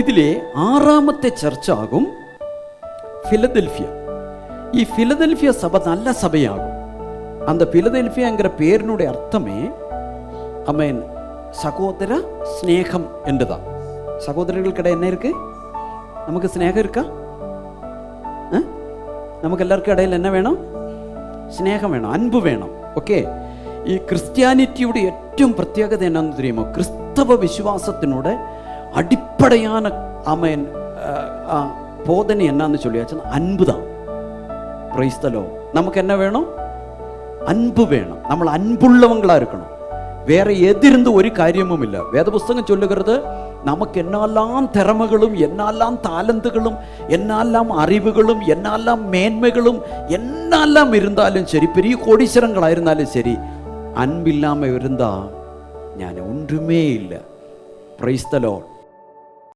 ഇതിലെ 6ാമത്തെ ചർച്ചാകും ഫിലദെൽഫിയ. ഈ ഫിലദെൽഫിയ സഭ നല്ല സഭയാകും. அந்த பிலதெல்பியாங்கிற பேரினுடைய அர்த்தமே அமேன் சகோதர ஸ்நேகம் என்றுதான். சகோதரர்களுக்கிட என்ன இருக்கு? நமக்கு ஸ்நேகம் இருக்கா? നമുക്ക് എല്ലാവർക്കും ഇടയിൽ എന്നെ വേണം? സ്നേഹം വേണം, അൻപ് വേണം. ഓക്കെ. ഈ ക്രിസ്ത്യാനിറ്റിയുടെ ഏറ്റവും പ്രത്യേകത എന്നാന്ന് தெரியுமோ? கிறிஸ்தவ விசுவாசத்தினோட அடிப்படையான அமேன் போதனை என்னன்னு சொல்லியாச்சுன்னா அன்பு தான். Praise the Lord. நமக்கு என்ன வேணும்? அன்பு வேணும். നമ്മൾ அன்புள்ளவங்களா இருக்கணும். வேற எதிர்ந்து ஒரு காரியமும் இல்லை. வேதபுஸ்தகம் சொல்லுகிறது நமக்கு என்னெல்லாம் திறமைகளும் என்னெல்லாம் தாளந்துகளும் என்னெல்லாம் அறிவுகளும் என்னெல்லாம் மேன்மைகளும் என்னெல்லாம் இருந்தாலும் சரி, பெரிய கோடீஸ்வரங்களா இருந்தாலும் சரி, அன்பில்லாம இருந்தா ഞാൻ ஒன்றுமே இல்லை. Praise the Lord.